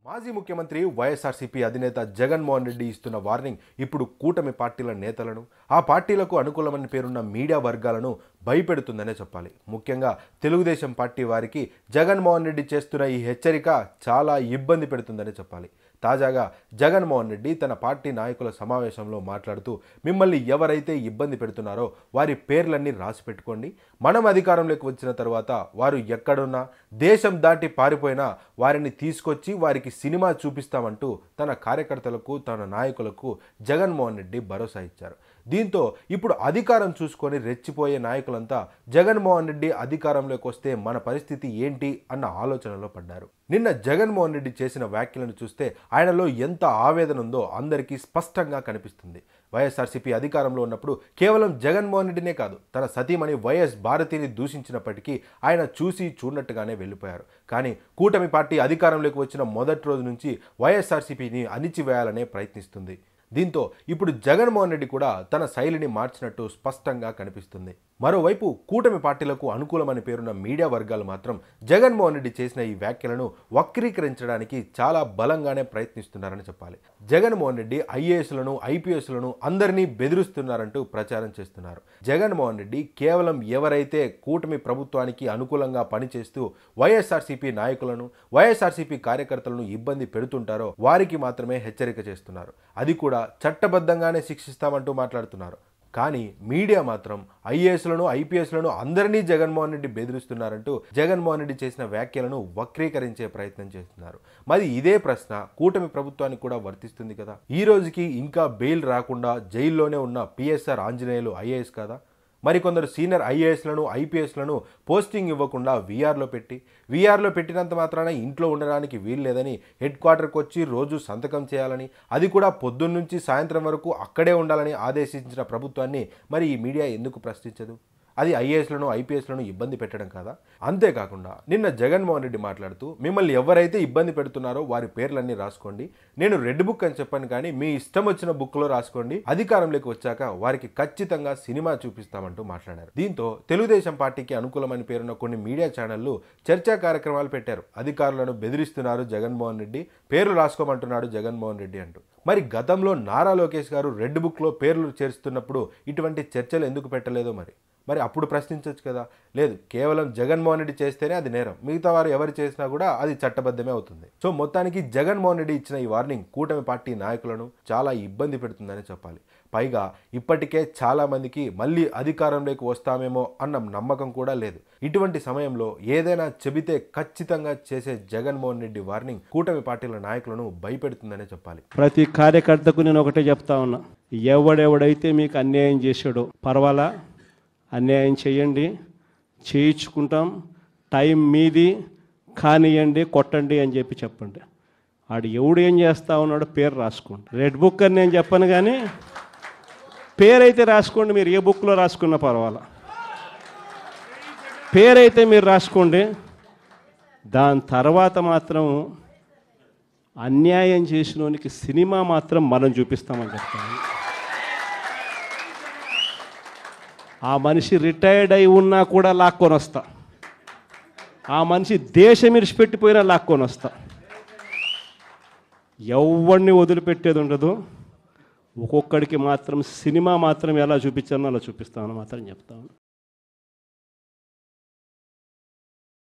మాజీ ముఖ్యమంత్రి వైఎస్ఆర్సీపీ అధినేత జగన్మోహన్ రెడ్డి ఇస్తున్న వార్నింగ్ ఇప్పుడు కూటమి పార్టీల నేతలను, ఆ పార్టీలకు అనుకూలమని పేరున్న మీడియా వర్గాలను భయపెడుతుందనే చెప్పాలి. ముఖ్యంగా తెలుగుదేశం పార్టీ వారికి జగన్మోహన్ రెడ్డి చేస్తున్న ఈ హెచ్చరిక చాలా ఇబ్బంది పెడుతుందనే చెప్పాలి. తాజాగా జగన్మోహన్ రెడ్డి తన పార్టీ నాయకుల సమావేశంలో మాట్లాడుతూ, మిమ్మల్ని ఎవరైతే ఇబ్బంది పెడుతున్నారో వారి పేర్లన్నీ రాసి పెట్టుకోండి. మనం అధికారంలోకి వచ్చిన తర్వాత వారు ఎక్కడున్నా, దేశం దాటి పారిపోయినా వారిని తీసుకొచ్చి వారికి సినిమా చూపిస్తామంటూ తన కార్యకర్తలకు, తన నాయకులకు జగన్మోహన్ రెడ్డి భరోసా ఇచ్చారు. దీంతో ఇప్పుడు అధికారం చూసుకొని రెచ్చిపోయే నాయకులంతా జగన్మోహన్ రెడ్డి అధికారంలోకి వస్తే మన పరిస్థితి ఏంటి అన్న ఆలోచనలో పడ్డారు. నిన్న జగన్మోహన్ రెడ్డి చేసిన వ్యాఖ్యలను చూస్తే ఆయనలో ఎంత ఆవేదన ఉందో అందరికీ స్పష్టంగా కనిపిస్తుంది. వైఎస్ఆర్సీపీ అధికారంలో ఉన్నప్పుడు కేవలం జగన్మోహన్ రెడ్డినే కాదు, తన సతీమణి వైఎస్ భారతిని దూషించినప్పటికీ ఆయన చూసి చూడనట్టుగానే వెళ్ళిపోయారు. కానీ కూటమి పార్టీ అధికారంలోకి వచ్చిన మొదటి రోజు నుంచి వైఎస్ఆర్సీపీని అణిచివేయాలనే ప్రయత్నిస్తుంది. దీంతో ఇప్పుడు జగన్మోహన్ రెడ్డి కూడా తన శైలిని మార్చినట్టు స్పష్టంగా కనిపిస్తుంది. మరోవైపు కూటమి పార్టీలకు అనుకూలమని పేరున్న మీడియా వర్గాలు మాత్రం జగన్మోహన్ రెడ్డి చేసిన ఈ వ్యాఖ్యలను వక్రీకరించడానికి చాలా బలంగానే ప్రయత్నిస్తున్నారని చెప్పాలి. జగన్మోహన్ రెడ్డి ఐఏఎస్లను, ఐపీఎస్లను అందరినీ బెదిరిస్తున్నారంటూ ప్రచారం చేస్తున్నారు. జగన్మోహన్ రెడ్డి కేవలం ఎవరైతే కూటమి ప్రభుత్వానికి అనుకూలంగా పనిచేస్తూ వైఎస్ఆర్సీపీ నాయకులను, వైఎస్ఆర్సీపీ కార్యకర్తలను ఇబ్బంది పెడుతుంటారో వారికి మాత్రమే హెచ్చరిక చేస్తున్నారు. అది కూడా చట్టబద్ధంగానే శిక్షిస్తామంటూ మాట్లాడుతున్నారు. కానీ మీడియా మాత్రం ఐఏఎస్లను, ఐపీఎస్లను అందరినీ జగన్మోహన్ రెడ్డి బెదిరిస్తున్నారంటూ జగన్మోహన్ రెడ్డి చేసిన వ్యాఖ్యలను వక్రీకరించే ప్రయత్నం చేస్తున్నారు. మరి ఇదే ప్రశ్న కూటమి ప్రభుత్వానికి కూడా వర్తిస్తుంది కదా. ఈ రోజుకి ఇంకా బెయిల్ రాకుండా జైల్లోనే ఉన్న పిఎస్ఆర్ ఆంజనేయులు ఐఏఎస్ కదా. మరికొందరు సీనియర్ ఐఏఎస్లను, ఐపీఎస్లను పోస్టింగ్ ఇవ్వకుండా వీఆర్లో పెట్టినంత మాత్రాన ఇంట్లో ఉండడానికి వీలు లేదని, హెడ్ క్వార్టర్కి వచ్చి రోజు సంతకం చేయాలని, అది కూడా పొద్దున్నుంచి సాయంత్రం వరకు అక్కడే ఉండాలని ఆదేశించిన ప్రభుత్వాన్ని మరి ఈ మీడియా ఎందుకు ప్రశ్నించదు? అది ఐఏఎస్లను, ఐపీఎస్లను ఇబ్బంది పెట్టడం కాదా? అంతేకాకుండా నిన్న జగన్మోహన్ రెడ్డి మాట్లాడుతూ, మిమ్మల్ని ఎవరైతే ఇబ్బంది పెడుతున్నారో వారి పేర్లన్నీ రాసుకోండి, నేను రెడ్ బుక్ అని చెప్పాను కానీ మీ ఇష్టం వచ్చిన బుక్లో రాసుకోండి, అధికారంలోకి వచ్చాక వారికి ఖచ్చితంగా సినిమా చూపిస్తామంటూ మాట్లాడారు. దీంతో తెలుగుదేశం పార్టీకి అనుకూలమని పేరున్న కొన్ని మీడియా ఛానళ్లు చర్చా కార్యక్రమాలు పెట్టారు. అధికారులను బెదిరిస్తున్నారు జగన్మోహన్ రెడ్డి, పేర్లు రాసుకోమంటున్నాడు జగన్మోహన్ రెడ్డి అంటూ. మరి గతంలో నారా లోకేష్ గారు రెడ్ బుక్లో పేర్లు చేరుస్తున్నప్పుడు ఇటువంటి చర్చలు ఎందుకు పెట్టలేదో మరి అప్పుడు ప్రశ్నించవచ్చు కదా. లేదు, కేవలం జగన్మోహన్ రెడ్డి చేస్తేనే అది నేరం, మిగతా వారు ఎవరు చేసినా కూడా అది చట్టబద్ధమే అవుతుంది. సో మొత్తానికి జగన్మోహన్ రెడ్డి ఇచ్చిన ఈ వార్నింగ్ కూటమి పార్టీ నాయకులను చాలా ఇబ్బంది పెడుతుందని చెప్పాలి. పైగా ఇప్పటికే చాలా మందికి మళ్ళీ అధికారంలోకి వస్తామేమో అన్న నమ్మకం కూడా లేదు. ఇటువంటి సమయంలో ఏదైనా చెబితే ఖచ్చితంగా చేసే జగన్మోహన్ రెడ్డి వార్నింగ్ కూటమి పార్టీల నాయకులను భయపెడుతుందనే చెప్పాలి. ప్రతి కార్యకర్తకు నేను ఒకటే చెప్తా ఉన్నా, ఎవడెవడైతే మీకు అన్యాయం చేశాడో పర్వాలా, అన్యాయం చేయండి, చేయించుకుంటాం, టైం మీది, కానియండి, కొట్టండి అని చెప్పండి. ఆడు ఎవడు ఏం చేస్తా ఉన్నాడో పేరు రాసుకోండి. రెడ్ బుక్ అని నేను చెప్పను కానీ పేరైతే రాసుకోండి. మీరు ఏ బుక్లో రాసుకున్నా పర్వాలా, పేరైతే మీరు రాసుకోండి. దాని తర్వాత మాత్రం అన్యాయం చేసినోనికి సినిమా మాత్రం మనం చూపిస్తామని చెప్తాను. ఆ మనిషి రిటైర్డ్ అయి ఉన్నా కూడా లాక్కొని వస్తా, ఆ మనిషి దేశం ఇడిచిపెట్టిపోయినా లాక్కొని వస్తా. ఎవరిని వదిలిపెట్టేది ఉండదు. ఒక్కొక్కడికి మాత్రం సినిమా మాత్రం ఎలా చూపించానో అలా చూపిస్తామని మాత్రం చెప్తాను.